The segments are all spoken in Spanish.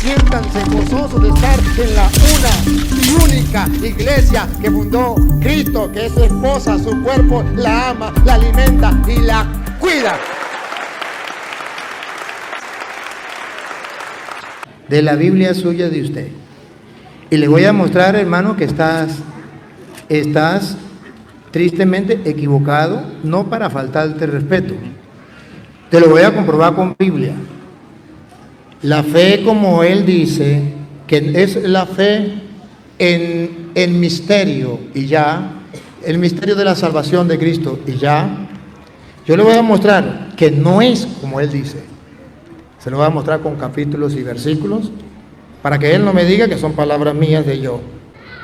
Siéntanse gozosos de estar en la una y única iglesia que fundó Cristo, que es su esposa, su cuerpo, la ama, la alimenta y la cuida. De la Biblia suya de usted. Y le voy a mostrar, hermano, que estás tristemente equivocado, no para faltarte respeto. Te lo voy a comprobar con Biblia. La fe, como él dice, que es la fe en misterio y ya, el misterio de la salvación de Cristo y ya, yo le voy a mostrar que no es como él dice. Se lo voy a mostrar con capítulos y versículos para que él no me diga que son palabras mías de yo.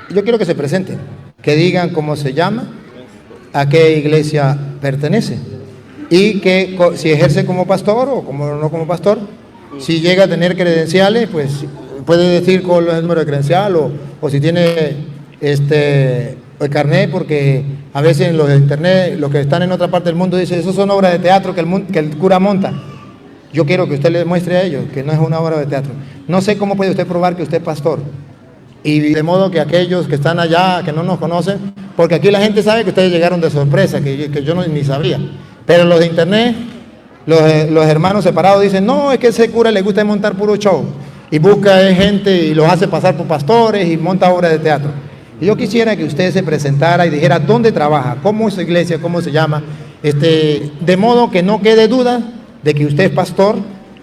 Yo quiero que se presenten, que digan cómo se llama, a qué iglesia pertenece y que si ejerce como pastor o como no como pastor. Si llega a tener credenciales, pues puede decir cuál es el número de credencial o si tiene el carnet, porque a veces en los de internet, los que están en otra parte del mundo dicen, esos son obras de teatro que el cura monta. Yo quiero que usted les muestre a ellos que no es una obra de teatro. No sé cómo puede usted probar que usted es pastor. Y de modo que aquellos que están allá, que no nos conocen, porque aquí la gente sabe que ustedes llegaron de sorpresa, que yo ni sabía. Pero los de internet, los hermanos separados dicen, no, es que ese cura le gusta montar puro show. Y busca gente y los hace pasar por pastores y monta obras de teatro. Y yo quisiera que usted se presentara y dijera dónde trabaja, cómo es su iglesia, cómo se llama, de modo que no quede duda de que usted es pastor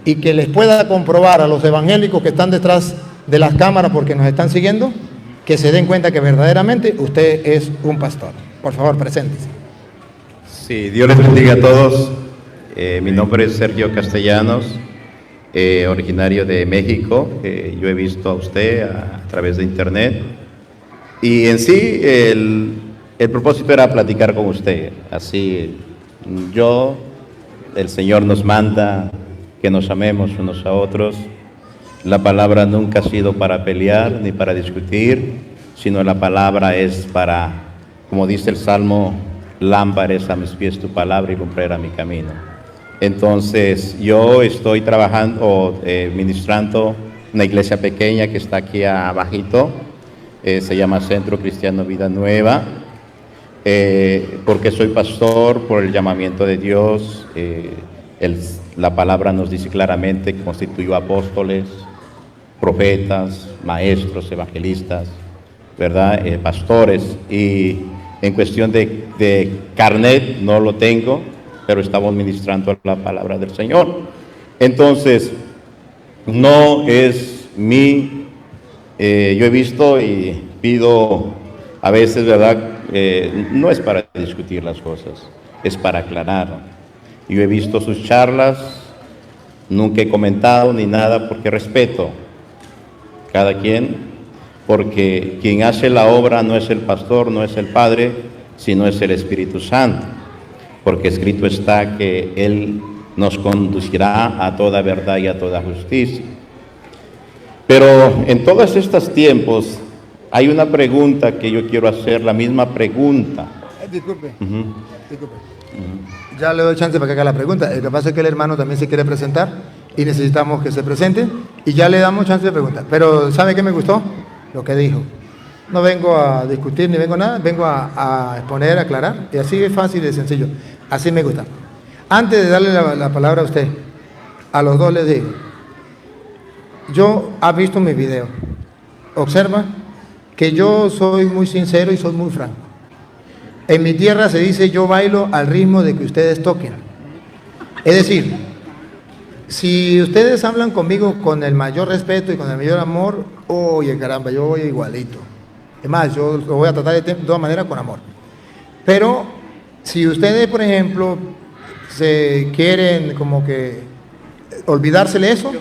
y que les pueda comprobar a los evangélicos que están detrás de las cámaras porque nos están siguiendo, que se den cuenta que verdaderamente usted es un pastor. Por favor, preséntese. Sí, Dios les bendiga a todos. Mi nombre es Sergio Castellanos, originario de México. Yo he visto a usted a través de internet. Y en sí, el propósito era platicar con usted. Así, el Señor nos manda que nos amemos unos a otros. La palabra nunca ha sido para pelear ni para discutir, sino la palabra es para, como dice el Salmo, lámpara es a mis pies tu palabra y lumbrera mi camino. Entonces, yo estoy trabajando, ministrando una iglesia pequeña que está aquí abajito, se llama Centro Cristiano Vida Nueva, porque soy pastor por el llamamiento de Dios. La palabra nos dice claramente que constituyó apóstoles, profetas, maestros, evangelistas, ¿verdad? Pastores. Y en cuestión de carnet no lo tengo, pero estamos ministrando la palabra del Señor. Entonces, no es yo he visto y pido a veces, ¿verdad? No es para discutir las cosas, es para aclarar. Yo he visto sus charlas, nunca he comentado ni nada porque respeto cada quien, porque quien hace la obra no es el pastor, no es el Padre, sino es el Espíritu Santo, porque escrito está que Él nos conducirá a toda verdad y a toda justicia. Pero en todos estos tiempos hay una pregunta que yo quiero hacer, la misma pregunta. Disculpe. Ya le doy chance para que haga la pregunta. Lo que pasa es que el hermano también se quiere presentar y necesitamos que se presente y ya le damos chance de preguntar. Pero ¿sabe qué me gustó? Lo que dijo. No vengo a discutir ni vengo a nada, vengo a exponer, a aclarar, y así es fácil y sencillo. Así me gusta. Antes de darle la palabra a usted, a los dos les digo, yo ha visto mi video, observa que yo soy muy sincero y soy muy franco. En mi tierra se dice yo bailo al ritmo de que ustedes toquen. Es decir, si ustedes hablan conmigo con el mayor respeto y con el mayor amor, oye caramba, yo voy igualito. Es más, yo lo voy a tratar de todas maneras con amor. Pero si ustedes, por ejemplo, se quieren como que olvidársele eso,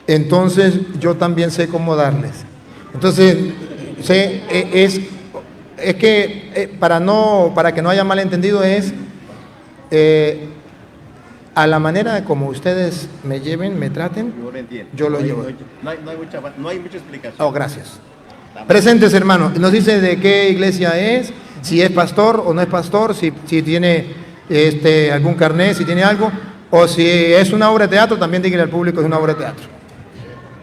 entonces yo también sé cómo darles. Entonces, es que para que no haya malentendido es a la manera como ustedes me lleven, me traten, Yo lo entiendo. yo lo llevo. No hay mucha explicación. Oh, gracias. Presentes, hermano. Nos dice de qué iglesia es, si es pastor o no es pastor, si tiene algún carnet, si tiene algo, o si es una obra de teatro, también dígale al público que es una obra de teatro.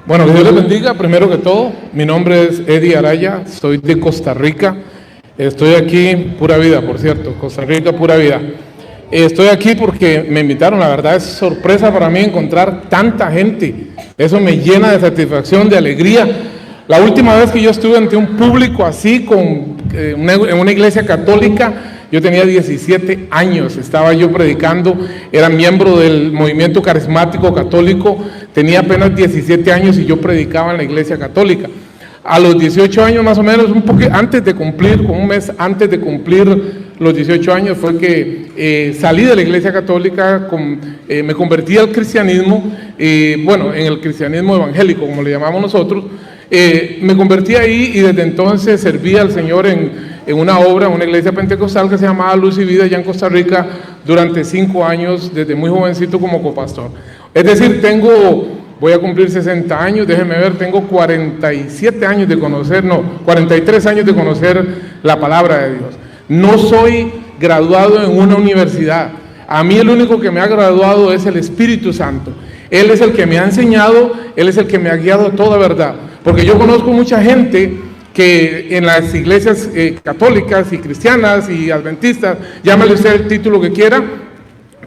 Bueno, que Dios les bendiga, primero que todo. Mi nombre es Eddie Araya, soy de Costa Rica. Estoy aquí, pura vida, por cierto, Costa Rica, pura vida. Estoy aquí porque me invitaron, la verdad es sorpresa para mí encontrar tanta gente. Eso me llena de satisfacción, de alegría. La última vez que yo estuve ante un público así, en una iglesia católica, yo tenía 17 años, estaba yo predicando, era miembro del movimiento carismático católico, tenía apenas 17 años y yo predicaba en la iglesia católica. A los 18 años más o menos, un poco antes de cumplir, con un mes antes de cumplir los 18 años, fue que salí de la iglesia católica, me convertí al cristianismo, bueno, en el cristianismo evangélico, como le llamamos nosotros. Me convertí ahí y desde entonces serví al Señor en una obra, en una iglesia pentecostal que se llamaba Luz y Vida allá en Costa Rica durante 5 años, desde muy jovencito como copastor. Es decir, voy a cumplir 60 años, déjenme ver, tengo 43 años de conocer la palabra de Dios. No soy graduado en una universidad. A mí el único que me ha graduado es el Espíritu Santo. Él es el que me ha enseñado, Él es el que me ha guiado a toda verdad. Porque yo conozco mucha gente que en las iglesias católicas y cristianas y adventistas, llámale usted el título que quiera,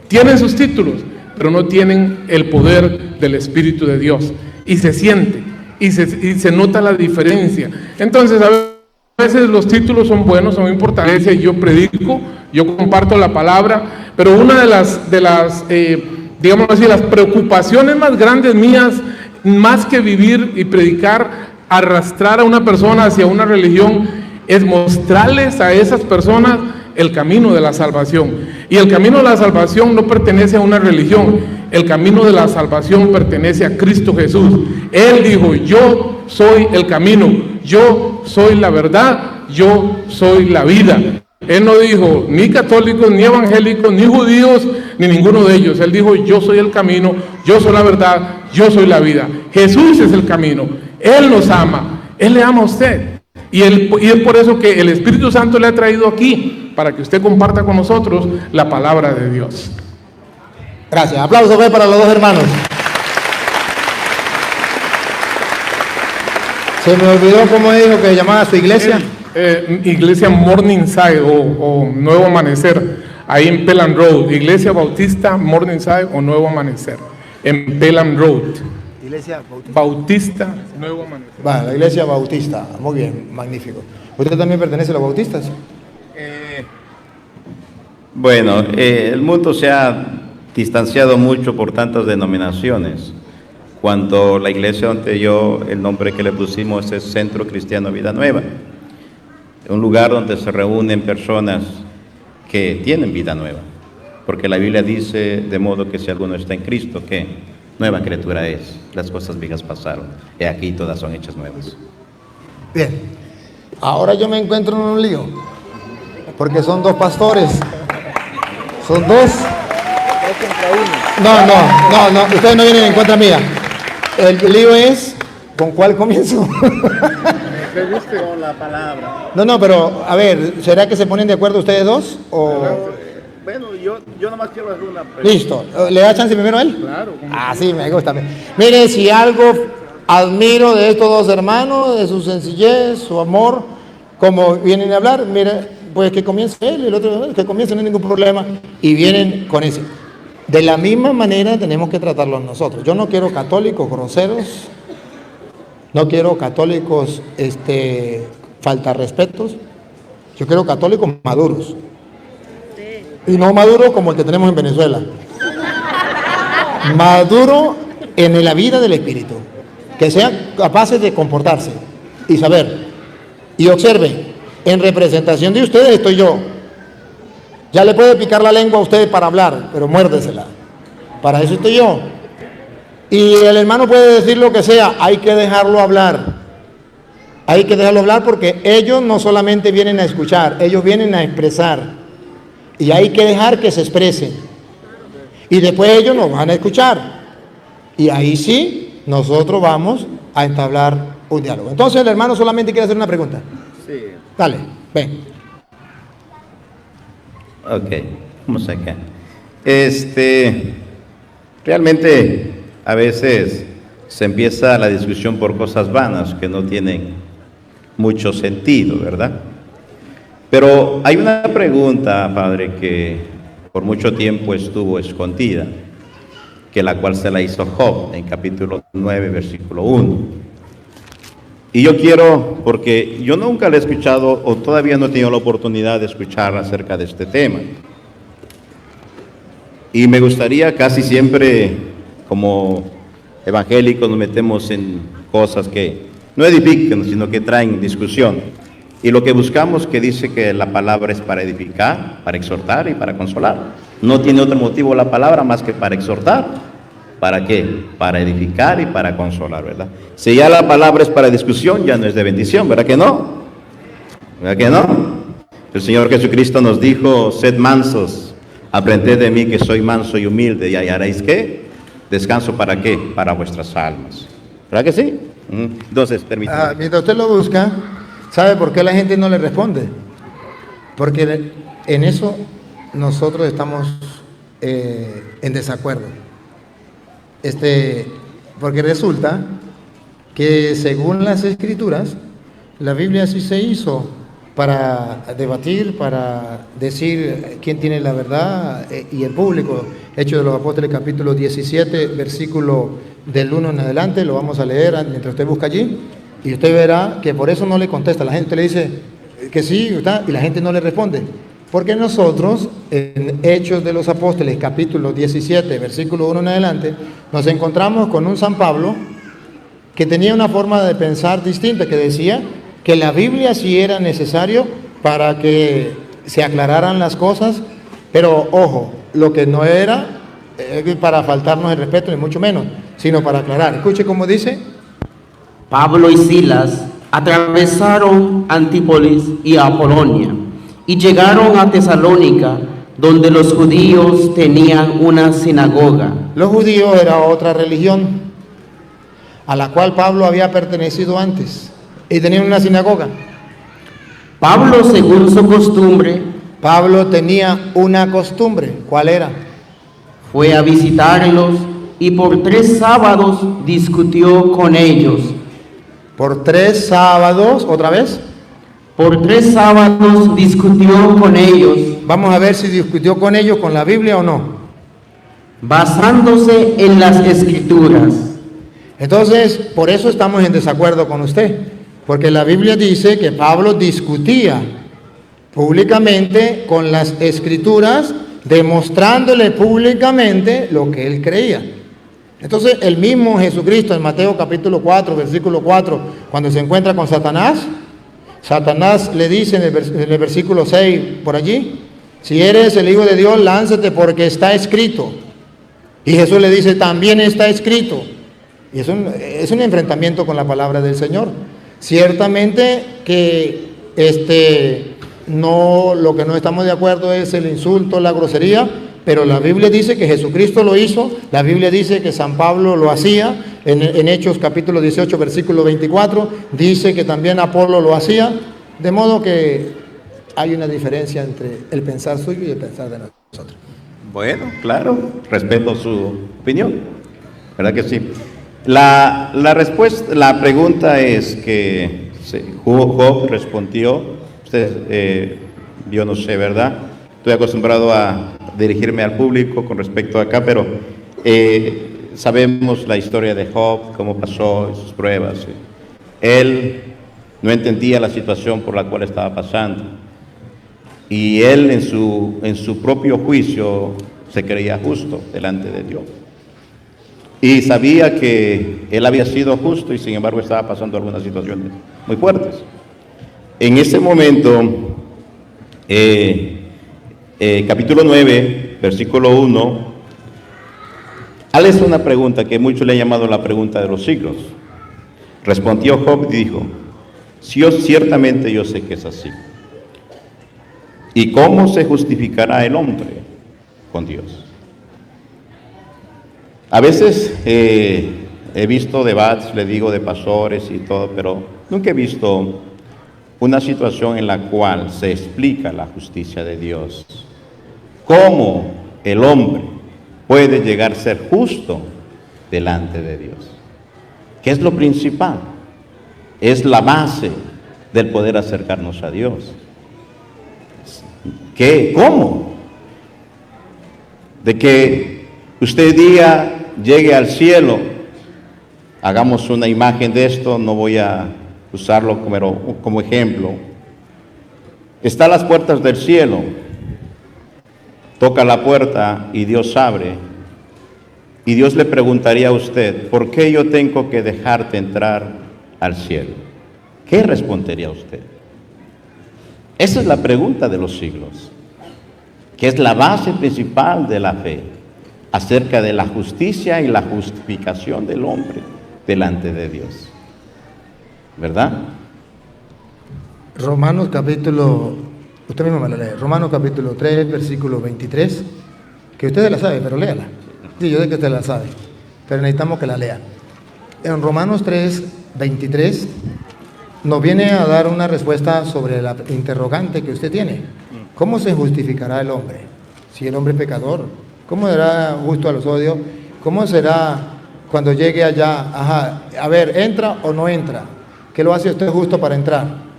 tienen sus títulos, pero no tienen el poder del Espíritu de Dios. Y se siente, y se nota la diferencia. Entonces, a veces los títulos son buenos, son importantes, yo predico, yo comparto la palabra, pero una de las digamos así, las preocupaciones más grandes mías, más que vivir y predicar, arrastrar a una persona hacia una religión, es mostrarles a esas personas el camino de la salvación. Y el camino de la salvación no pertenece a una religión, el camino de la salvación pertenece a Cristo Jesús. Él dijo, yo soy el camino, yo soy la verdad, yo soy la vida. Él no dijo ni católicos, ni evangélicos, ni judíos, ni ninguno de ellos. Él dijo, yo soy el camino, yo soy la verdad, yo soy la vida. Jesús es el camino, Él nos ama, Él le ama a usted. Y es por eso que el Espíritu Santo le ha traído aquí, para que usted comparta con nosotros la palabra de Dios. Gracias. Aplausos para los dos hermanos. Se me olvidó cómo dijo que llamaba a su iglesia. Iglesia Morningside o Nuevo Amanecer, ahí en Pelham Road, Iglesia Bautista Morningside o Nuevo Amanecer, en Pelham Road. Iglesia Bautista Nuevo Amanecer. Va, la iglesia bautista, muy bien, magnífico. ¿Usted también pertenece a los bautistas? Bueno, el mundo se ha distanciado mucho por tantas denominaciones. Cuando la iglesia donde el nombre que le pusimos es Centro Cristiano Vida Nueva, un lugar donde se reúnen personas que tienen vida nueva, porque la Biblia dice, de modo que si alguno está en Cristo, ¿qué? Nueva criatura es, las cosas viejas pasaron, y aquí todas son hechas nuevas. Bien, ahora yo me encuentro en un lío, porque son dos pastores, son dos. No, ustedes no vienen en contra mía. El lío es, ¿con cuál comienzo? Con la palabra. No, pero, a ver, ¿será que se ponen de acuerdo ustedes dos? O... Bueno, yo nomás quiero hacer una pregunta. Listo, ¿le da chance primero a él? Claro. Sí, me gusta. Mire, si algo admiro de estos dos hermanos, de su sencillez, su amor, como vienen a hablar, mire, pues que comience él y el otro, que comience, no hay ningún problema, y vienen con ese. De la misma manera tenemos que tratarlos nosotros. Yo no quiero católicos groseros, no quiero católicos falta respetos, yo quiero católicos maduros. Y no maduro como el que tenemos en Venezuela. Maduro en la vida del Espíritu. Que sean capaces de comportarse y saber. Y observen, en representación de ustedes estoy yo. Ya le puede picar la lengua a ustedes para hablar, pero muérdesela. Para eso estoy yo. Y el hermano puede decir lo que sea, hay que dejarlo hablar. Hay que dejarlo hablar porque ellos no solamente vienen a escuchar, ellos vienen a expresar. Y hay que dejar que se expresen. Y después ellos nos van a escuchar. Y ahí sí, nosotros vamos a entablar un diálogo. Entonces el hermano solamente quiere hacer una pregunta. Sí. Dale, ven. Ok, vamos acá. Realmente a veces se empieza la discusión por cosas vanas que no tienen mucho sentido, ¿verdad? Pero hay una pregunta, Padre, que por mucho tiempo estuvo escondida, que la cual se la hizo Job en capítulo 9, versículo 1. Y yo quiero, porque yo nunca le he escuchado, o todavía no he tenido la oportunidad de escuchar acerca de este tema. Y me gustaría, casi siempre, como evangélicos, nos metemos en cosas que no edifican, sino que traen discusión. Y lo que buscamos, que dice que la palabra es para edificar, para exhortar y para consolar. No tiene otro motivo la palabra más que para exhortar. ¿Para qué? Para edificar y para consolar, ¿verdad? Si ya la palabra es para discusión, ya no es de bendición, ¿verdad que no? ¿Verdad que no? El Señor Jesucristo nos dijo, sed mansos, aprended de mí que soy manso y humilde, y hallaréis ¿qué? Descanso, ¿para qué? Para vuestras almas. ¿Verdad que sí? Entonces, permítame. Mientras usted lo busca, ¿sabe por qué la gente no le responde? Porque en eso nosotros estamos en desacuerdo. Porque resulta que según las Escrituras, la Biblia sí se hizo para debatir, para decir quién tiene la verdad y el público. Hechos de los Apóstoles, capítulo 17, versículo del 1 en adelante, lo vamos a leer mientras usted busca allí, y usted verá que por eso no le contesta. La gente le dice que sí, y la gente no le responde. Porque nosotros, en Hechos de los Apóstoles, capítulo 17, versículo 1 en adelante, nos encontramos con un San Pablo que tenía una forma de pensar distinta, que decía que la Biblia sí era necesario para que se aclararan las cosas, pero ojo, lo que no era para faltarnos el respeto, ni mucho menos, sino para aclarar. Escuche cómo dice. Pablo y Silas atravesaron Antípolis y Apolonia y llegaron a Tesalónica, donde los judíos tenían una sinagoga. Los judíos era otra religión a la cual Pablo había pertenecido antes y tenían una sinagoga. Pablo, según su costumbre, Pablo tenía una costumbre. ¿Cuál era? fue a visitarlos y por 3 sábados discutió con ellos. Por 3 sábados, ¿otra vez? Por 3 sábados discutió con ellos. Vamos a ver si discutió con ellos con la Biblia o no. Basándose en las Escrituras. Entonces, por eso estamos en desacuerdo con usted, porque la Biblia dice que Pablo discutía públicamente con las Escrituras, demostrándole públicamente lo que él creía. Entonces, el mismo Jesucristo en Mateo capítulo 4, versículo 4, cuando se encuentra con Satanás, Satanás le dice en el versículo 6, por allí, si eres el Hijo de Dios, lánzate porque está escrito. Y Jesús le dice, también está escrito. Y es un enfrentamiento con la palabra del Señor. Ciertamente que lo que no estamos de acuerdo es el insulto, la grosería, pero la Biblia dice que Jesucristo lo hizo, la Biblia dice que San Pablo lo hacía, en Hechos capítulo 18, versículo 24, dice que también Apolo lo hacía, de modo que hay una diferencia entre el pensar suyo y el pensar de nosotros. Bueno, claro, respeto su opinión, ¿verdad que sí? La respuesta, la pregunta es que Job respondió, usted, yo no sé, ¿verdad? Estoy acostumbrado a dirigirme al público con respecto a acá, pero sabemos la historia de Job, cómo pasó, sus pruebas. Él no entendía la situación por la cual estaba pasando. Y él en su propio juicio se creía justo delante de Dios. Y sabía que él había sido justo y sin embargo estaba pasando algunas situaciones muy fuertes. En ese momento, capítulo 9, versículo 1, él hace una pregunta que muchos le han llamado la pregunta de los siglos. Respondió Job y dijo, ciertamente yo sé que es así. ¿Y cómo se justificará el hombre con Dios? A veces he visto debates, le digo, de pastores y todo, pero nunca he visto una situación en la cual se explica la justicia de Dios. ¿Cómo el hombre puede llegar a ser justo delante de Dios? que es lo principal, es la base del poder acercarnos a Dios. ¿Qué? ¿Cómo? De que usted día llegue al cielo, hagamos una imagen de esto, no voy a usarlo como ejemplo. Está a las puertas del cielo, toca la puerta y Dios abre, y Dios le preguntaría a usted, ¿por qué yo tengo que dejarte entrar al cielo? ¿Qué respondería usted? Esa es la pregunta de los siglos, que es la base principal de la fe, acerca de la justicia y la justificación del hombre delante de Dios. ¿Verdad? Romanos capítulo, usted mismo me lo lee, Romanos capítulo 3, versículo 23, que usted la sabe, pero léala. Sí, yo sé que usted la sabe, pero necesitamos que la lea. En Romanos 3, 23, nos viene a dar una respuesta sobre la interrogante que usted tiene. ¿Cómo se justificará el hombre? Si el hombre es pecador, ¿cómo será justo a los odios? ¿Cómo será cuando llegue allá? Ajá, a ver, ¿entra o no entra? ¿Qué lo hace usted justo para entrar?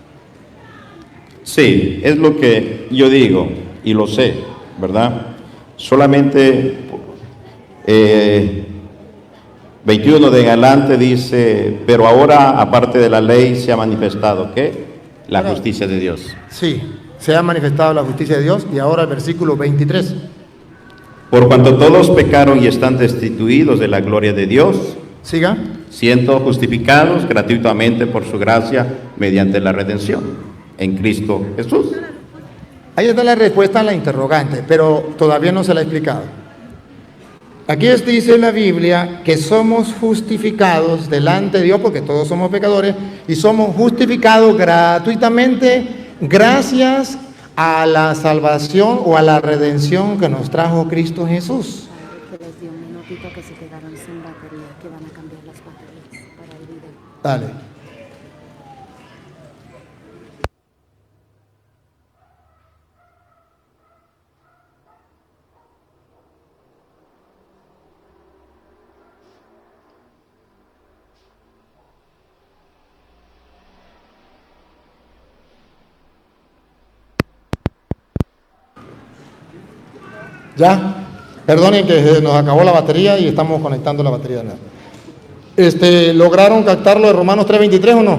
Sí, es lo que yo digo y lo sé, ¿verdad? Solamente 21 de en adelante dice, pero ahora aparte de la ley se ha manifestado, ¿qué? La justicia de Dios. Sí, se ha manifestado la justicia de Dios. Y ahora el versículo 23. Por cuanto todos pecaron y están destituidos de la gloria de Dios, Siga. siendo justificados gratuitamente por su gracia mediante la redención en Cristo Jesús. Ahí está la respuesta a la interrogante, pero todavía no se la he explicado. Aquí dice la Biblia que somos justificados delante de Dios, porque todos somos pecadores, y somos justificados gratuitamente gracias a la salvación o a la redención que nos trajo Cristo Jesús. Que les dio un minutito que se quedaron sin batería, que van a cambiar las baterías para el video. Dale. Ya, perdonen que nos acabó la batería y estamos conectando la batería de nuevo. ¿Lograron captarlo de Romanos 3:23 o no?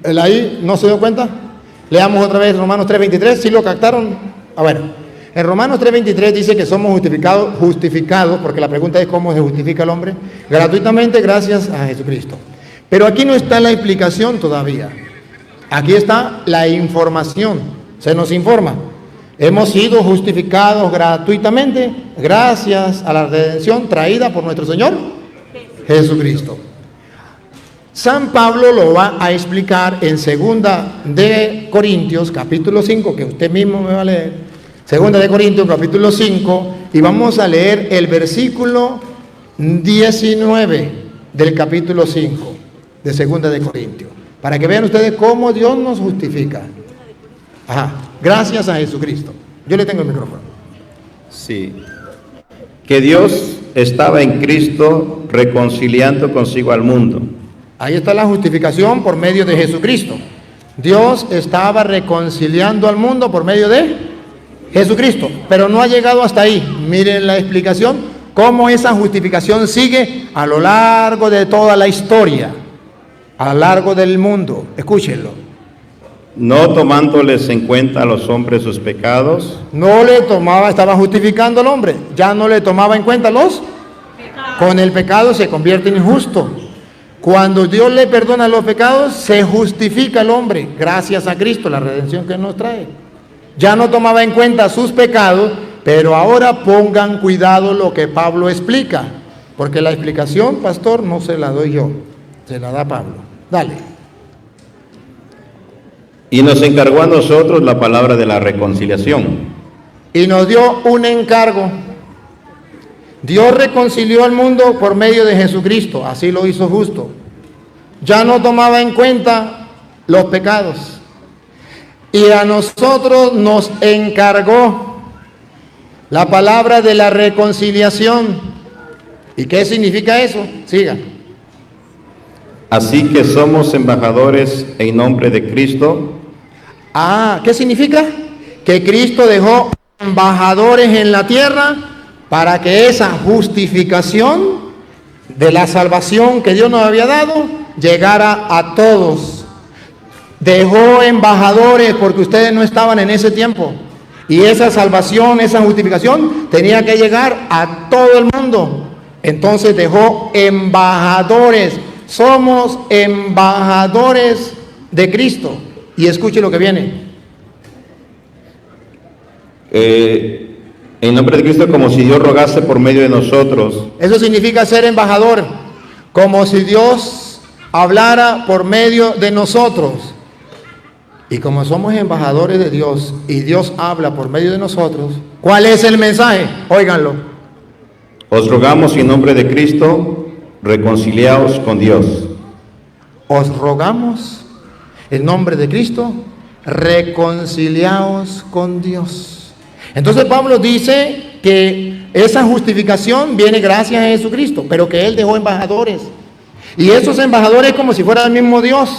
¿El ahí no se dio cuenta? Leamos otra vez Romanos 3:23, ¿sí lo captaron? A ver, en Romanos 3:23 dice que somos justificados, porque la pregunta es cómo se justifica el hombre, gratuitamente gracias a Jesucristo. Pero aquí no está la explicación todavía. Aquí está la información, se nos informa. Hemos sido justificados gratuitamente gracias a la redención traída por nuestro Señor Jesucristo. San Pablo lo va a explicar en 2 de Corintios capítulo 5, que usted mismo me va a leer. 2 de Corintios capítulo 5, y vamos a leer el versículo 19 del capítulo 5 de 2 de Corintios, para que vean ustedes cómo Dios nos justifica. Ajá, gracias a Jesucristo. Yo le tengo el micrófono. Sí. Que Dios estaba en Cristo reconciliando consigo al mundo. Ahí está la justificación por medio de Jesucristo. Dios estaba reconciliando al mundo por medio de Jesucristo, pero no ha llegado hasta ahí. Miren la explicación, cómo esa justificación sigue a lo largo de toda la historia, a lo largo del mundo. Escúchenlo. No tomándoles en cuenta a los hombres sus pecados. No le tomaba, estaba justificando al hombre, ya no le tomaba en cuenta los pecados. Con el pecado se convierte en injusto. Cuando Dios le perdona los pecados, se justifica al hombre, gracias a Cristo, la redención que nos trae. Ya no tomaba en cuenta sus pecados, pero ahora pongan cuidado lo que Pablo explica, porque la explicación, pastor, no se la doy yo, se la da Pablo. Dale. Y nos encargó a nosotros la palabra de la reconciliación. Y nos dio un encargo. Dios reconcilió al mundo por medio de Jesucristo, así lo hizo justo. Ya no tomaba en cuenta los pecados. Y a nosotros nos encargó la palabra de la reconciliación. ¿Y qué significa eso? Siga. Así que somos embajadores en nombre de Cristo. ¿Qué significa? Que Cristo dejó embajadores en la tierra para que esa justificación de la salvación que Dios nos había dado llegara a todos. Dejó embajadores porque ustedes no estaban en ese tiempo. Y esa salvación, esa justificación tenía que llegar a todo el mundo. Entonces dejó embajadores. Somos embajadores de Cristo. Y escuche lo que viene. En nombre de Cristo, como si Dios rogase por medio de nosotros. Eso significa ser embajador, como si Dios hablara por medio de nosotros. Y como somos embajadores de Dios y Dios habla por medio de nosotros, ¿cuál es el mensaje? Óiganlo. Os rogamos en nombre de Cristo, reconciliaos con Dios. Os rogamos en nombre de Cristo, reconciliaos con Dios. Entonces Pablo dice que esa justificación viene gracias a Jesucristo, pero que Él dejó embajadores. Y esos embajadores como si fuera el mismo Dios.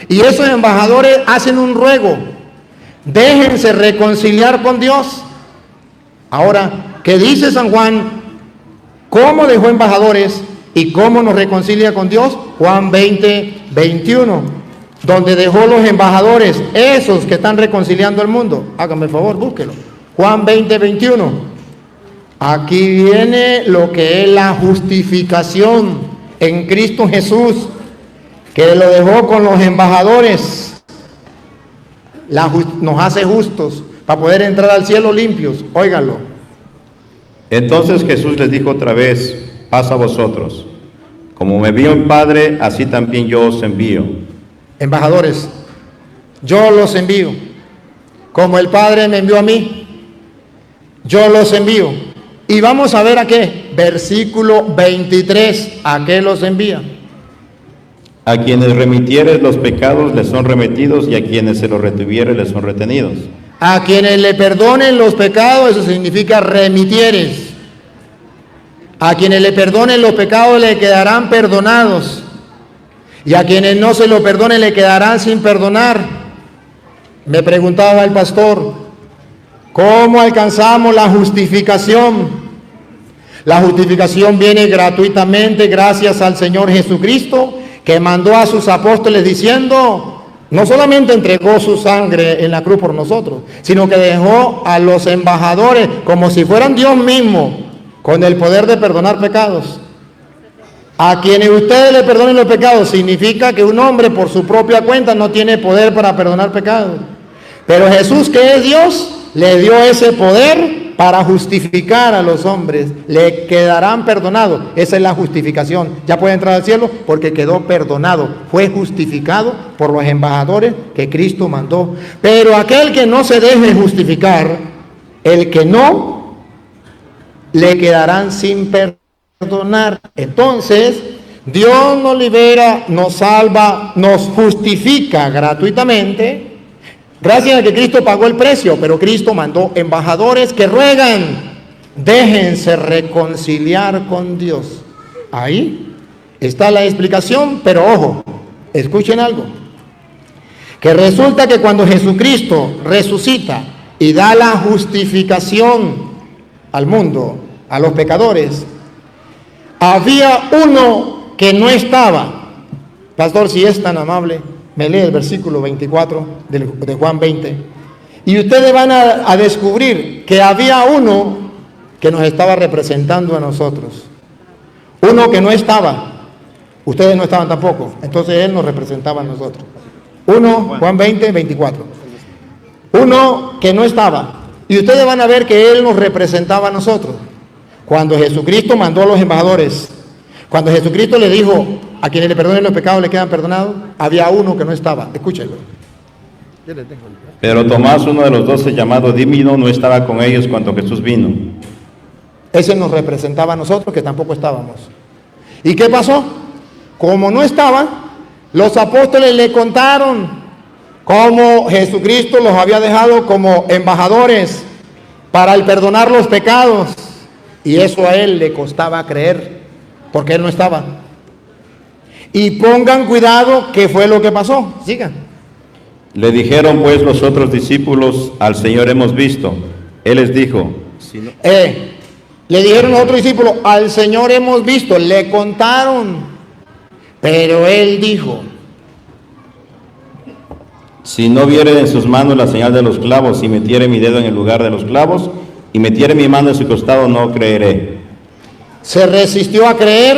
Y esos embajadores hacen un ruego. Déjense reconciliar con Dios. Ahora, ¿qué dice San Juan? ¿Cómo dejó embajadores y cómo nos reconcilia con Dios? Juan 20, 21. Donde dejó los embajadores, esos que están reconciliando al mundo. Hágame el favor, búsquelo. Juan 20, 21. Aquí viene lo que es la justificación en Cristo Jesús, que lo dejó con los embajadores. Nos hace justos para poder entrar al cielo limpios. Óiganlo. Entonces Jesús les dijo otra vez, paz a vosotros. Como me envió el Padre, así también yo os envío. Embajadores, yo los envío. Como el Padre me envió a mí, yo los envío. Y vamos a ver a qué. Versículo 23. ¿A qué los envía? A quienes remitieres los pecados les son remitidos, y a quienes se los retuvieres les son retenidos. A quienes le perdonen los pecados, eso significa remitieres. A quienes le perdonen los pecados le quedarán perdonados. Y a quienes no se lo perdonen le quedarán sin perdonar. Me preguntaba el pastor, ¿cómo alcanzamos la justificación? La justificación viene gratuitamente gracias al Señor Jesucristo, que mandó a sus apóstoles diciendo, no solamente entregó su sangre en la cruz por nosotros, sino que dejó a los embajadores como si fueran Dios mismo, con el poder de perdonar pecados. A quienes ustedes le perdonen los pecados, significa que un hombre por su propia cuenta no tiene poder para perdonar pecados. Pero Jesús, que es Dios, le dio ese poder para justificar a los hombres. Le quedarán perdonados. Esa es la justificación. Ya puede entrar al cielo porque quedó perdonado. Fue justificado por los embajadores que Cristo mandó. Pero aquel que no se deje justificar, el que no, le quedarán sin perdonar. Entonces, Dios nos libera, nos salva, nos justifica gratuitamente. Gracias a que Cristo pagó el precio, pero Cristo mandó embajadores que ruegan, déjense reconciliar con Dios. Ahí está la explicación, pero ojo, escuchen algo. Que resulta que cuando Jesucristo resucita y da la justificación al mundo, a los pecadores, había uno que no estaba. Pastor, si es tan amable, me lee el versículo 24 de Juan 20. Y ustedes van a descubrir que había uno que nos estaba representando a nosotros. Uno que no estaba. Ustedes no estaban tampoco. Entonces Él nos representaba a nosotros. Juan 20, 24. Uno que no estaba. Y ustedes van a ver que Él nos representaba a nosotros. Cuando Jesucristo mandó a los embajadores, cuando Jesucristo le dijo, a quienes le perdonen los pecados le quedan perdonados, había uno que no estaba. Escúchenlo. Pero Tomás, uno de los 12, llamado Dídimo, no estaba con ellos cuando Jesús vino. Ese nos representaba a nosotros que tampoco estábamos. ¿Y qué pasó? Como no estaba, los apóstoles le contaron cómo Jesucristo los había dejado como embajadores para el perdonar los pecados. Y eso a él le costaba creer, porque él no estaba. Y pongan cuidado, ¿qué fue lo que pasó? Sigan. Le dijeron pues los otros discípulos, al Señor hemos visto. Él les dijo, si no- Le dijeron a otro discípulo, al Señor hemos visto, le contaron, pero él dijo, si no viere en sus manos la señal de los clavos y metiere mi dedo en el lugar de los clavos y metiere mi mano en su costado, no creeré. se resistió a creer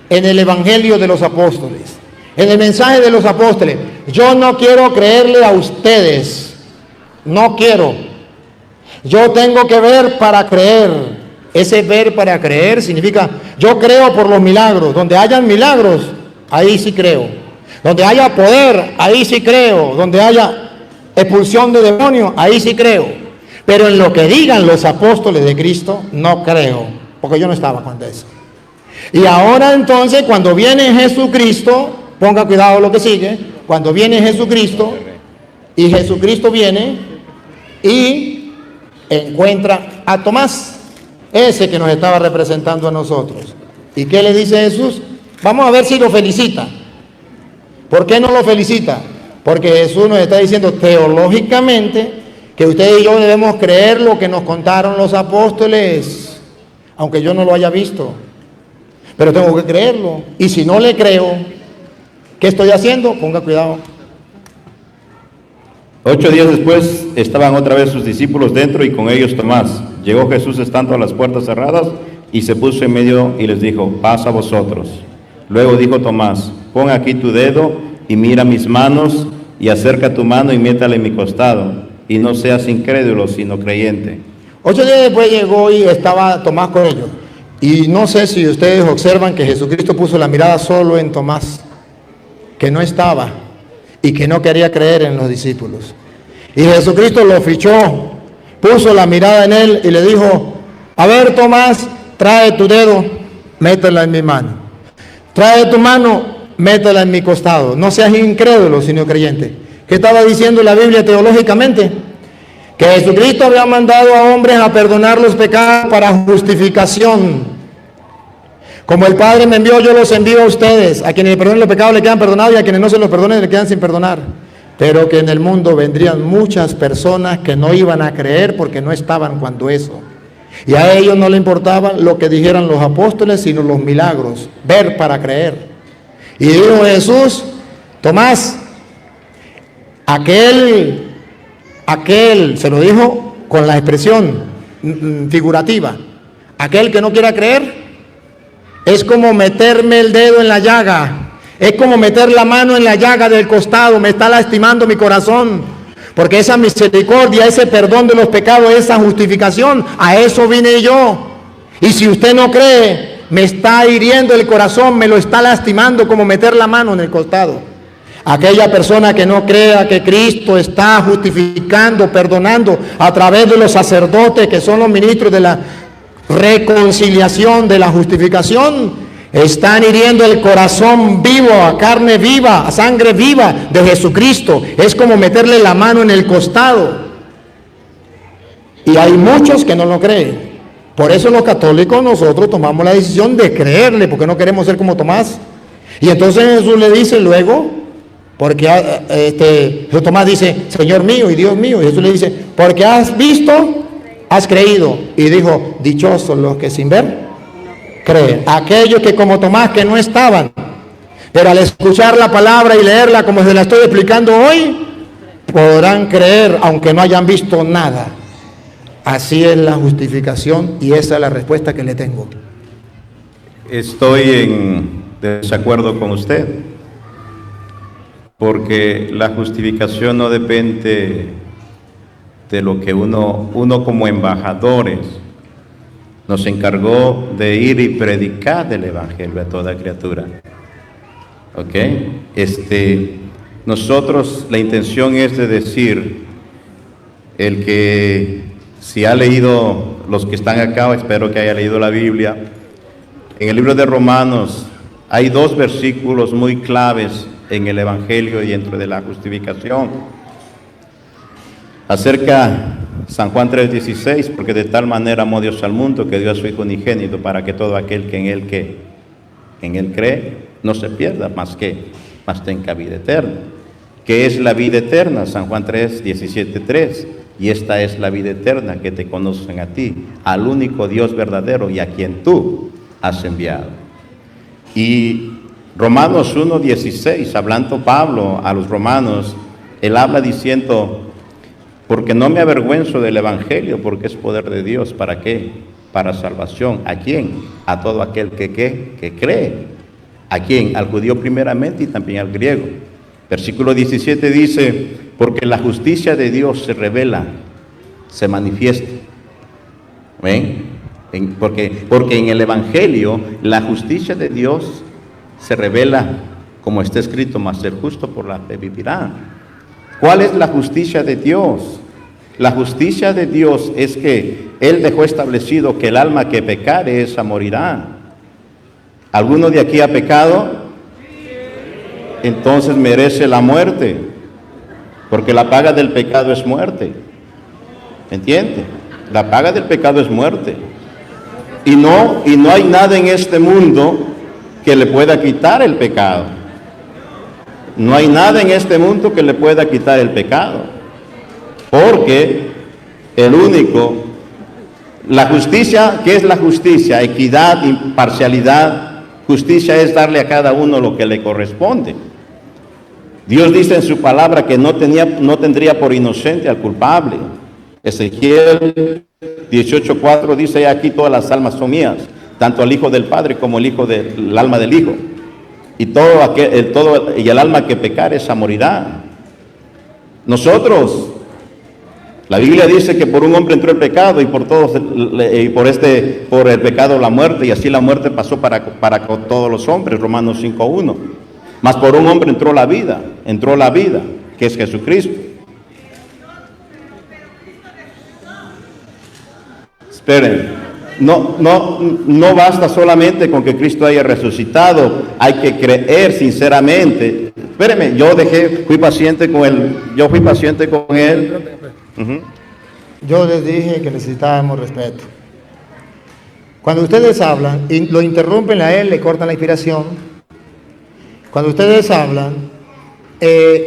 en el Evangelio de los apóstoles, en el mensaje de los apóstoles. Yo no quiero creerle a ustedes, no quiero. Yo tengo que ver para creer. Ese ver para creer significa, yo creo por los milagros. Donde hayan milagros, ahí sí creo. Donde haya poder, ahí sí creo. Donde haya expulsión de demonios, ahí sí creo. Pero en lo que digan los apóstoles de Cristo, no creo, porque yo no estaba cuando eso. Y ahora entonces, cuando viene Jesucristo, ponga cuidado lo que sigue, cuando viene Jesucristo, y Jesucristo viene y encuentra a Tomás, ese que nos estaba representando a nosotros. ¿Y qué le dice Jesús? Vamos a ver si lo felicita. ¿Por qué no lo felicita? Porque Jesús nos está diciendo teológicamente que usted y yo debemos creer lo que nos contaron los apóstoles, aunque yo no lo haya visto. Pero tengo que creerlo. Y si no le creo, ¿qué estoy haciendo? Ponga cuidado. 8 días después estaban otra vez sus discípulos dentro y con ellos Tomás. Llegó Jesús estando a las puertas cerradas y se puso en medio y les dijo, paz a vosotros. Luego dijo Tomás, pon aquí tu dedo y mira mis manos y acerca tu mano y métala en mi costado y no seas incrédulo sino creyente. 8 días después llegó y estaba Tomás con ellos. Y no sé si ustedes observan que Jesucristo puso la mirada solo en Tomás, que no estaba y que no quería creer en los discípulos. Y Jesucristo lo fichó, puso la mirada en él y le dijo, a ver Tomás, trae tu dedo, métela en mi mano. Trae tu mano, métela en mi costado. No seas incrédulo, sino creyente. ¿Qué estaba diciendo la Biblia teológicamente? Que Jesucristo había mandado a hombres a perdonar los pecados para justificación. Como el Padre me envió, yo los envío a ustedes. A quienes le perdonen los pecados le quedan perdonados y a quienes no se los perdonen le quedan sin perdonar. Pero que en el mundo vendrían muchas personas que no iban a creer porque no estaban cuando eso. Y a ellos no le importaba lo que dijeran los apóstoles, sino los milagros. Ver para creer. Y dijo Jesús, Tomás, aquel, se lo dijo con la expresión figurativa, aquel que no quiera creer, es como meterme el dedo en la llaga, es como meter la mano en la llaga del costado, me está lastimando mi corazón, porque esa misericordia, ese perdón de los pecados, esa justificación, a eso vine yo. Y si usted no cree, me está hiriendo el corazón, me lo está lastimando como meter la mano en el costado. Aquella persona que no crea que Cristo está justificando, perdonando a través de los sacerdotes que son los ministros de la reconciliación, de la justificación, están hiriendo el corazón vivo, a carne viva, a sangre viva de Jesucristo. Es como meterle la mano en el costado. Y hay muchos que no lo creen. Por eso los católicos nosotros tomamos la decisión de creerle, porque no queremos ser como Tomás. Y entonces Jesús le dice luego, porque Tomás dice, Señor mío y Dios mío, y Jesús le dice, porque has visto, has creído. Y dijo, dichosos los que sin ver creen. Aquellos que como Tomás que no estaban, pero al escuchar la palabra y leerla como se la estoy explicando hoy, podrán creer aunque no hayan visto nada. Así es la justificación y esa es la respuesta que le tengo. Estoy en desacuerdo con usted, porque la justificación no depende de lo que uno como embajadores nos encargó de ir y predicar el Evangelio a toda criatura. ¿Ok? Nosotros, la intención es de decir, el que si ha leído, los que están acá, espero que haya leído la Biblia, en el libro de Romanos hay 2 versículos muy claves en el Evangelio y dentro de la justificación. Acerca San Juan 3:16, porque de tal manera amó Dios al mundo que dio a su Hijo unigénito para que todo aquel que en él cree no se pierda, más tenga vida eterna. ¿Qué es la vida eterna? San Juan 3, 17, 3. Y esta es la vida eterna, que te conozcan a ti, al único Dios verdadero y a quien tú has enviado. Y Romanos 1, 16, hablando Pablo a los romanos, él habla diciendo: porque no me avergüenzo del evangelio, porque es poder de Dios. ¿Para qué? Para salvación. ¿A quién? A todo aquel que cree. ¿A quién? Al judío primeramente y también al griego. Versículo 17 dice: porque la justicia de Dios se revela, se manifiesta. ¿Ven? Porque en el evangelio la justicia de Dios se revela, como está escrito: mas el justo por la fe vivirá. ¿Cuál es la justicia de Dios? La justicia de Dios es que Él dejó establecido que el alma que pecare, esa morirá. ¿Alguno de aquí ha pecado? Entonces merece la muerte, porque la paga del pecado es muerte. ¿Entiende? La paga del pecado es muerte. Y no hay nada en este mundo que le pueda quitar el pecado. No hay nada en este mundo que le pueda quitar el pecado. Porque la justicia, ¿qué es la justicia? Equidad, imparcialidad. Justicia es darle a cada uno lo que le corresponde. Dios dice en su palabra que no tendría por inocente al culpable. Ezequiel 18:4 dice: aquí todas las almas son mías, tanto el hijo del padre como el alma del hijo. Y el alma que pecare, esa morirá. Nosotros, la Biblia dice que por un hombre entró el pecado, y por el pecado la muerte, y así la muerte pasó para todos los hombres. Romanos 5:1. Mas por un hombre entró la vida, que es Jesucristo. Esperen, no basta solamente con que Cristo haya resucitado, hay que creer sinceramente. Espérenme, yo fui paciente con él. Uh-huh. Yo les dije que necesitábamos respeto. Cuando ustedes hablan y lo interrumpen a él, le cortan la inspiración. Cuando ustedes hablan,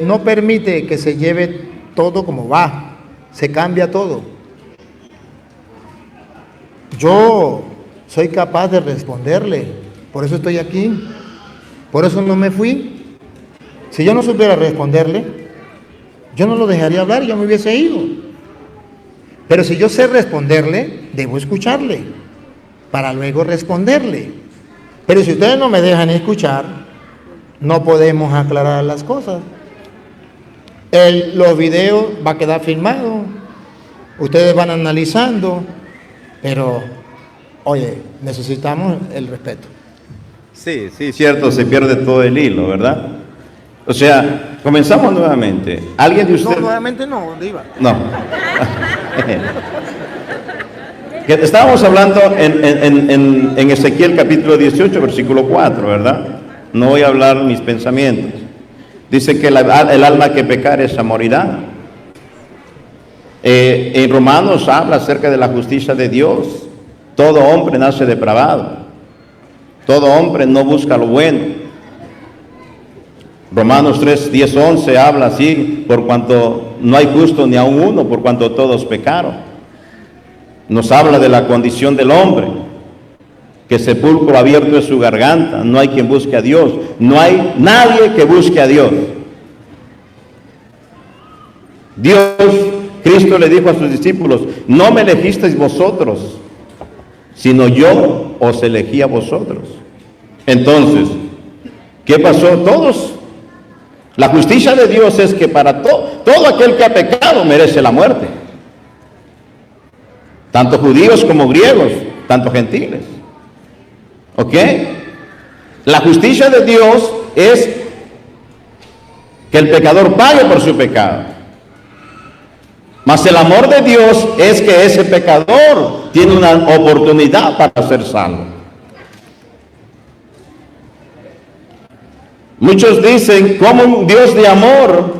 no permite que se lleve todo como va, se cambia todo. Yo soy capaz de responderle, por eso estoy aquí, por eso no me fui. Si yo no supiera responderle, yo no lo dejaría hablar y yo me hubiese ido. Pero si yo sé responderle, debo escucharle, para luego responderle. Pero si ustedes no me dejan escuchar, no podemos aclarar las cosas. Los videos va a quedar filmado, ustedes van analizando, pero, oye, necesitamos el respeto. Sí, cierto, se pierde todo el hilo, ¿verdad? O sea, comenzamos nuevamente. ¿Alguien de ustedes? No, nuevamente no, ¿dónde iba? No. Que estábamos hablando en Ezequiel capítulo 18, versículo 4, ¿verdad? No voy a hablar mis pensamientos. Dice que el alma que pecare, esa morirá. En Romanos habla acerca de la justicia de Dios. Todo hombre nace depravado. Todo hombre no busca lo bueno. Romanos 3, 10, 11 habla así: por cuanto no hay justo ni aun uno, por cuanto todos pecaron. Nos habla de la condición del hombre, que sepulcro abierto es su garganta, no hay quien busque a Dios, no hay nadie que busque a Dios. Cristo le dijo a sus discípulos: no me elegisteis vosotros, sino yo os elegí a vosotros. Entonces, ¿qué pasó? La justicia de Dios es que para todo aquel que ha pecado merece la muerte, tanto judíos como griegos, tanto gentiles. ¿Ok? La justicia de Dios es que el pecador pague por su pecado. Mas el amor de Dios es que ese pecador tiene una oportunidad para ser salvo. Muchos dicen: ¿cómo un Dios de amor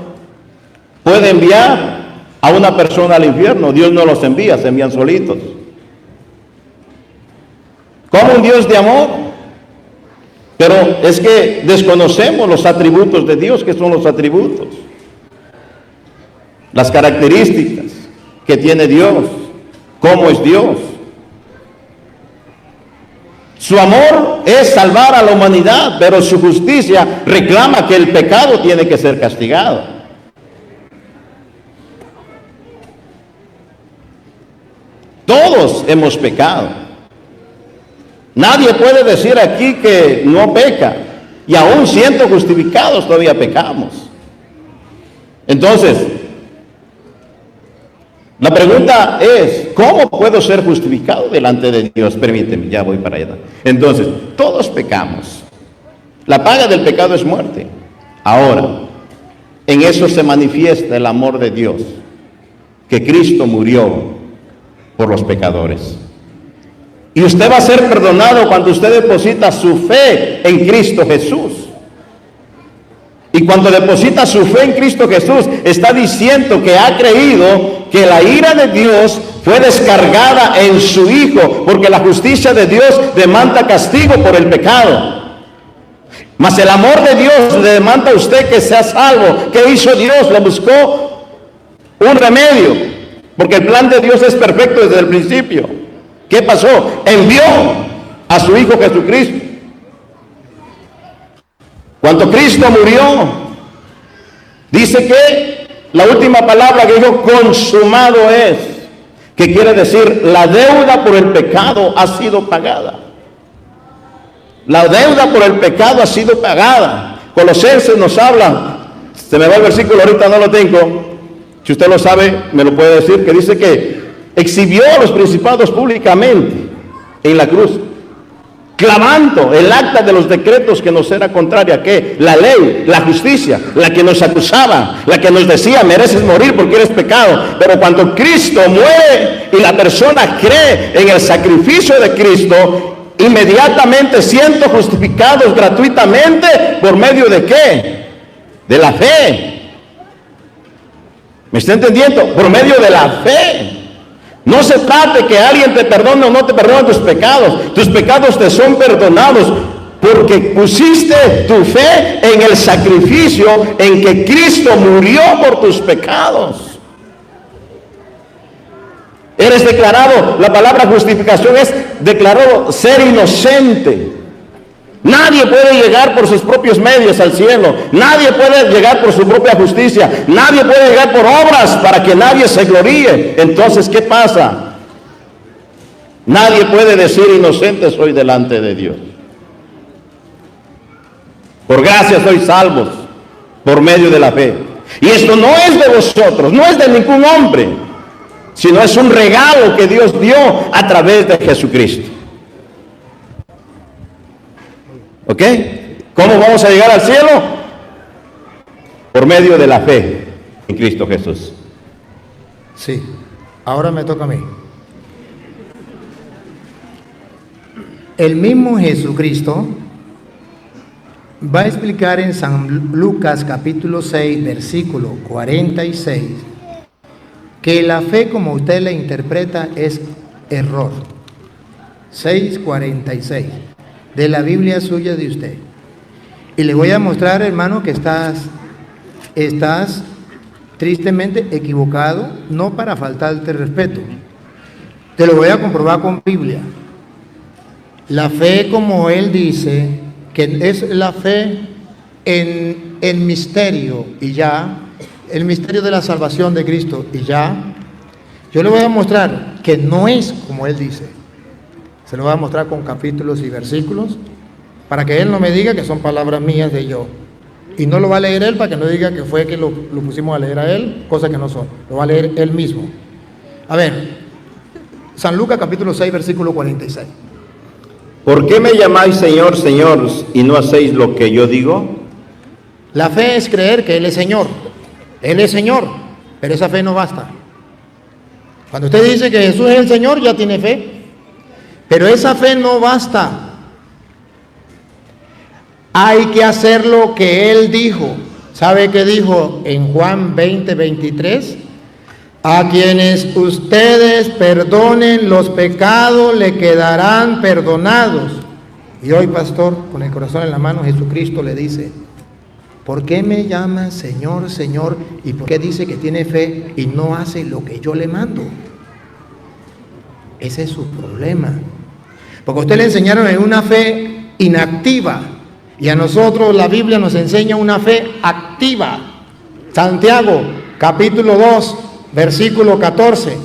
puede enviar a una persona al infierno? Dios no los envía, se envían solitos. ¿Cómo un Dios de amor? Pero es que desconocemos los atributos de Dios. ¿Qué son los atributos? Las características que tiene Dios, cómo es Dios. Su amor es salvar a la humanidad, pero su justicia reclama que el pecado tiene que ser castigado. Todos hemos pecado. Nadie puede decir aquí que no peca, y aún siendo justificados todavía pecamos. Entonces, la pregunta es, ¿cómo puedo ser justificado delante de Dios? Permíteme, ya voy para allá. Entonces, todos pecamos. La paga del pecado es muerte. Ahora, en eso se manifiesta el amor de Dios, que Cristo murió por los pecadores. Y usted va a ser perdonado cuando usted deposita su fe en Cristo Jesús. Y cuando deposita su fe en Cristo Jesús, está diciendo que ha creído que la ira de Dios fue descargada en su Hijo, porque la justicia de Dios demanda castigo por el pecado. Mas el amor de Dios le demanda a usted que sea salvo. ¿Qué hizo Dios? Le buscó un remedio, porque el plan de Dios es perfecto desde el principio. ¿Qué pasó? Envió a su Hijo Jesucristo. Cuando Cristo murió, dice que la última palabra que dijo, consumado es, que quiere decir, la deuda por el pecado ha sido pagada. La deuda por el pecado ha sido pagada. Colosenses nos habla, se me va el versículo, ahorita no lo tengo, si usted lo sabe, me lo puede decir, que dice que exhibió a los principados públicamente en la cruz, clamando el acta de los decretos que nos era contraria, que la ley, la justicia, la que nos acusaba, la que nos decía mereces morir porque eres pecado. Pero cuando Cristo muere y la persona cree en el sacrificio de Cristo, inmediatamente siendo justificados gratuitamente, ¿por medio de qué? De la fe. ¿Me está entendiendo? Por medio de la fe. No se trata de que alguien te perdone o no te perdone tus pecados. Tus pecados te son perdonados porque pusiste tu fe en el sacrificio en que Cristo murió por tus pecados. Eres declarado, la palabra justificación es declarado ser inocente. Nadie puede llegar por sus propios medios al cielo. Nadie puede llegar por su propia justicia. Nadie puede llegar por obras para que nadie se gloríe. Entonces, ¿qué pasa? Nadie puede decir inocente soy delante de Dios. Por gracia sois salvos por medio de la fe. Y esto no es de vosotros, no es de ningún hombre, sino es un regalo que Dios dio a través de Jesucristo. ¿Ok? ¿Cómo vamos a llegar al cielo? Por medio de la fe en Cristo Jesús. Sí, ahora me toca a mí. El mismo Jesucristo va a explicar en San Lucas capítulo 6, versículo 46, que la fe como usted la interpreta es error. 6:46 de la Biblia suya de usted. Y le voy a mostrar, hermano, que estás tristemente equivocado, no para faltarte respeto. Te lo voy a comprobar con Biblia. La fe, como él dice, que es la fe en el misterio y ya, el misterio de la salvación de Cristo y ya, yo le voy a mostrar que no es como él dice. Se lo voy a mostrar con capítulos y versículos para que él no me diga que son palabras mías de yo. Y no lo va a leer él para que no diga que fue que lo pusimos a leer a él, cosas que no son. Lo va a leer él mismo. A ver, San Lucas capítulo 6, versículo 46. ¿Por qué me llamáis Señor, Señor, y no hacéis lo que yo digo? La fe es creer que Él es Señor. Él es Señor, pero esa fe no basta. Cuando usted dice que Jesús es el Señor, ya tiene fe. Pero esa fe no basta. Hay que hacer lo que Él dijo. ¿Sabe qué dijo en Juan 20:23? A quienes ustedes perdonen los pecados, le quedarán perdonados. Y hoy, pastor, con el corazón en la mano, Jesucristo le dice, ¿por qué me llama Señor, Señor? ¿Y por qué dice que tiene fe y no hace lo que yo le mando? Ese es su problema. Porque a usted le enseñaron en una fe inactiva y a nosotros la Biblia nos enseña una fe activa. Santiago, capítulo 2, versículo 14.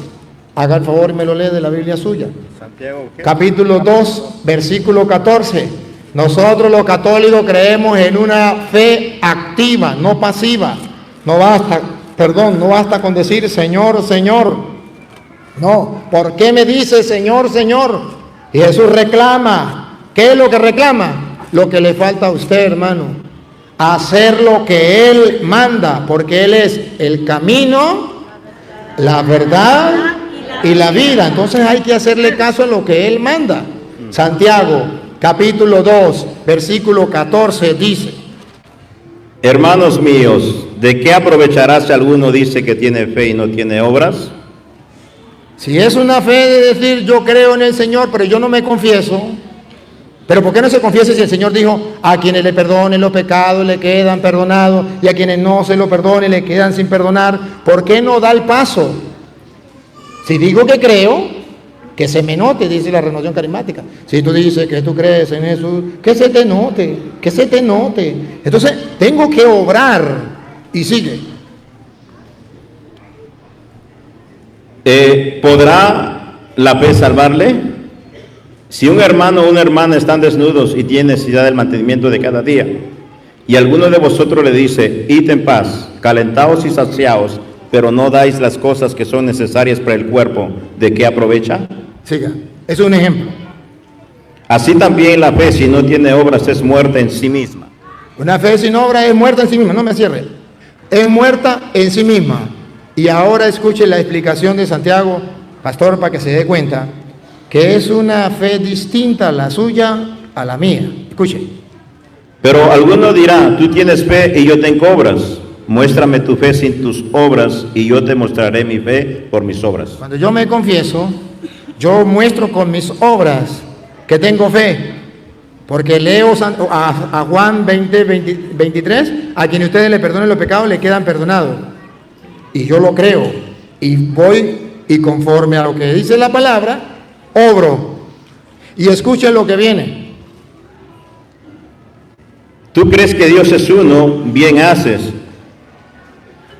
Haga el favor y me lo lee de la Biblia suya. Santiago, ¿qué? Capítulo 2, versículo 14. Nosotros los católicos creemos en una fe activa, no pasiva. No basta con decir Señor, Señor. No, ¿por qué me dice Señor, Señor? Y Jesús reclama. ¿Qué es lo que reclama? Lo que le falta a usted, hermano. Hacer lo que Él manda, porque Él es el camino, la verdad y la vida. Entonces hay que hacerle caso a lo que Él manda. Santiago, capítulo 2, versículo 14 dice: Hermanos míos, ¿de qué aprovechará si alguno dice que tiene fe y no tiene obras? Si es una fe de decir yo creo en el Señor, pero yo no me confieso, pero ¿por qué no se confiesa si el Señor dijo a quienes le perdonen los pecados le quedan perdonados y a quienes no se lo perdonen le quedan sin perdonar? ¿Por qué no da el paso? Si digo que creo, que se me note, dice la renovación carismática. Si tú dices que tú crees en Jesús, que se te note, que se te note. Entonces tengo que obrar. Y sigue. ¿Podrá la fe salvarle? Si un hermano o una hermana están desnudos y tienen necesidad del mantenimiento de cada día, y alguno de vosotros le dice, id en paz, calentaos y saciaos, pero no dais las cosas que son necesarias para el cuerpo, ¿de qué aprovecha? Siga, es un ejemplo. Así también la fe, si no tiene obras, es muerta en sí misma. Una fe sin obra es muerta en sí misma, no me cierre. Es muerta en sí misma. Y ahora escuche la explicación de Santiago, pastor, para que se dé cuenta que es una fe distinta la suya a la mía. Escuche. Pero alguno dirá, tú tienes fe y yo tengo obras. Muéstrame tu fe sin tus obras y yo te mostraré mi fe por mis obras. Cuando yo me confieso, yo muestro con mis obras que tengo fe. Porque leo a Juan 23, a quien ustedes le perdonen los pecados le quedan perdonados. Y yo lo creo. Y voy y conforme a lo que dice la palabra, obro. Y escuchen lo que viene. Tú crees que Dios es uno, bien haces.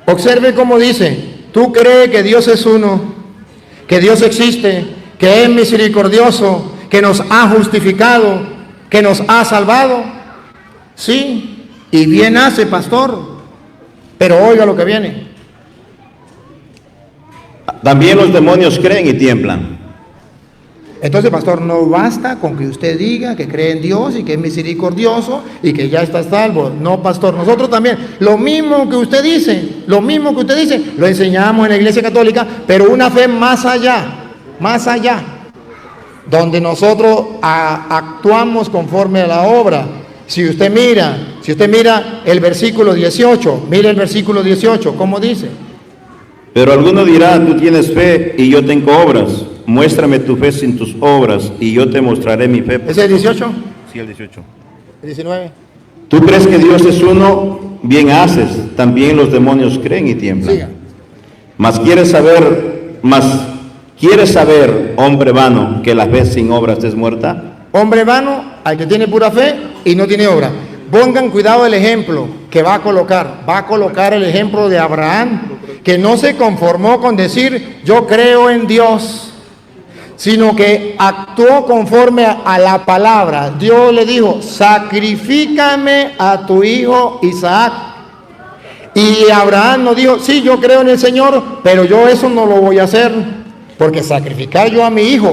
Observe cómo dice, tú crees que Dios es uno, que Dios existe, que es misericordioso, que nos ha justificado, que nos ha salvado. Sí, y bien hace, pastor. Pero oiga lo que viene. También los demonios creen y tiemblan. Entonces, pastor, no basta con que usted diga que cree en Dios y que es misericordioso y que ya está salvo. No, pastor, nosotros también, lo mismo que usted dice, lo enseñamos en la Iglesia Católica, pero una fe más allá, donde nosotros actuamos conforme a la obra. Si usted mira el versículo 18, mire el versículo 18, ¿cómo dice? Pero alguno dirá, tú tienes fe y yo tengo obras. Muéstrame tu fe sin tus obras y yo te mostraré mi fe. ¿Es el 18? Sí, el 18. ¿El 19? Tú crees que Dios es uno, bien haces. También los demonios creen y tiemblan. Siga. Mas quieres saber, hombre vano, que la fe sin obras es muerta. Hombre vano, al que tiene pura fe y no tiene obra. Pongan cuidado el ejemplo que va a colocar el ejemplo de Abraham, que no se conformó con decir yo creo en Dios, sino que actuó conforme a la palabra. Dios le dijo, sacrifícame a tu hijo Isaac. Y Abraham no dijo, sí, yo creo en el Señor, pero yo eso no lo voy a hacer, porque sacrificar yo a mi hijo